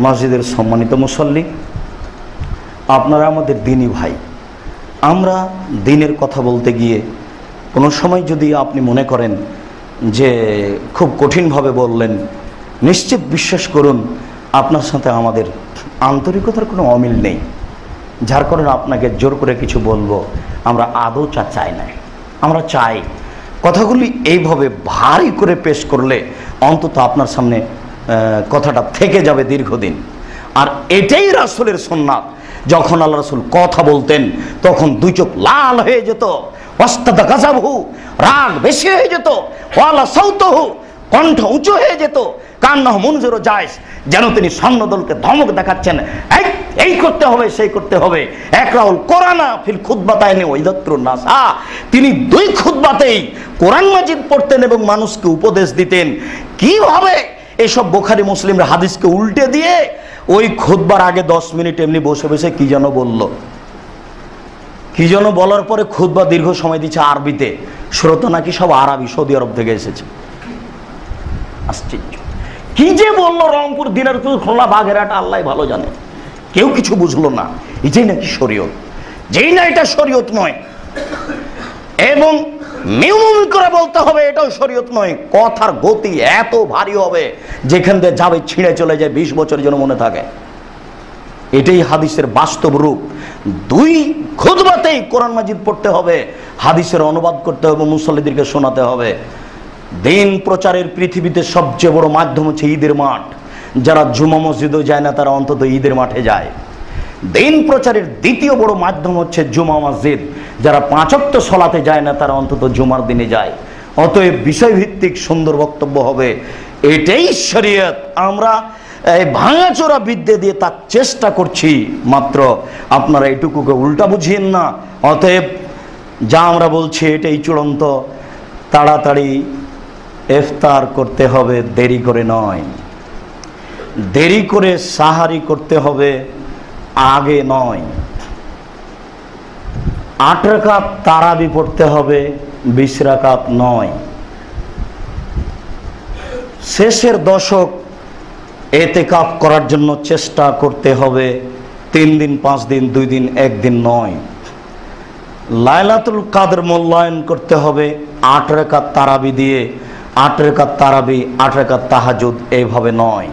মসজিদের সম্মানিত মুসল্লি, আপনারা আমাদের দ্বীনী ভাই। আমরা দ্বীনের কথা বলতে গিয়ে কোনো সময় যদি আপনি মনে করেন যে খুব কঠিনভাবে বললেন, নিশ্চিত বিশ্বাস করুন আপনার সাথে আমাদের আন্তরিকতার কোনো অমিল নেই, যার কারণে আপনাকে জোর করে কিছু বলবো আমরা আদৌ চাই না। আমরা চাই কথাগুলি এইভাবে ভারী করে পেশ করলে অন্তত আপনার সামনে কথাটা থেকে যাবে দীর্ঘদিন। আর এটাই রাসূলের সুন্নাত। যখন আল্লাহ রাসূল কথা বলতেন তখন দুই চোখ লাল হয়ে যেত, ওয়াস্তাদা গাযাবহু, রাগ বেশি হয়ে যেত, ওয়ালা সাউতুহু, কণ্ঠ উঁচু হয়ে যেত, কান্নাহু মুনজিরু জায়স, যেন তিনি সৈন্যদলকে ধমক দেখাচ্ছেন, এই করতে হবে সেই করতে হবে। একরাউল কোরআনা ফিল খুতবাতাইনি ওয়াইদাত্তুরুন নাস, তিনি দুই খুতবাতেই কোরআন মাজিদ পড়তেন এবং মানুষকে উপদেশ দিতেন। কিভাবে এসব বুখারী মুসলিমের হাদিসকে উল্টে দিয়ে ওই খুতবার আগে 10 মিনিট এমনি বসে বসে কি যেন বলল, কি যেন বলার পরে খুতবা দীর্ঘ সময় দিচ্ছে আরবিতে। শ্রোতা নাকি সব আরবি, সৌদি আরব থেকে এসেছে। আশ্চর্য, কি যে বললো রংপুর, দিনাজপুর, খুলনা, বাগেরহাট, আল্লাহ ভালো জানে, কেউ কিছু বুঝলো না। এটাই নাকি শরীয়ত? যেই না এটা শরীয়ত নয়, এবং মিউমিন করে বলতে হবে এটাও শরীয়ত নয়। কথার গতি এত ভারী হবে যেখান দিয়ে যাবে ছিঁড়ে চলে যায়, 20 বছরের জন্য মনে থাকে। এটাই হাদিসের বাস্তব রূপ। দুই খুতবাতেই কোরআন মাজিদ পড়তে হবে, হাদিসের অনুবাদ করতে হবে, মুসল্লিদেরকে শোনাতে হবে। দিন প্রচারের পৃথিবীতে সবচেয়ে বড় মাধ্যম হচ্ছে ঈদের মাঠ। যারা জুমা মসজিদও যায় না তারা অন্তত ঈদের মাঠে যায়। দিন প্রচারের দ্বিতীয় বড় মাধ্যম হচ্ছে জুমা মসজিদ। যারা 5 ওয়াক্ত সালাতে যায় না তারা অন্তত জুমার দিনে যায়। অতএব বিষয়ভিত্তিক সুন্দর বক্তব্য হবে, এটাই শরীয়ত। আমরা এই ভাঙাচোরা বিদ্যে দিয়ে তার চেষ্টা করছি মাত্র, আপনারা এটুকুকে উল্টা বুঝিয়েন না। অতএব যা আমরা বলছি এটাই চূড়ান্ত। তাড়াতাড়ি ইফতার করতে হবে, দেরি করে নয়। দেরি করে সাহারি করতে হবে, আগে নয়। 8 রাকাত তারাবি পড়তে হবে, 20 রাকাত নয়। শেষের দশক এতেকাফ করার জন্য চেষ্টা করতে হবে, 3 দিন, 5 দিন, 2 দিন, 1 দিন নয়। লাইলাতুল কাদর মূল্যায়ন করতে হবে 8 রাকাত তারাবি দিয়ে, 8 রাকাত তারাবি, 8 রাকাত তাহাজ্জুদ, এইভাবে নয়।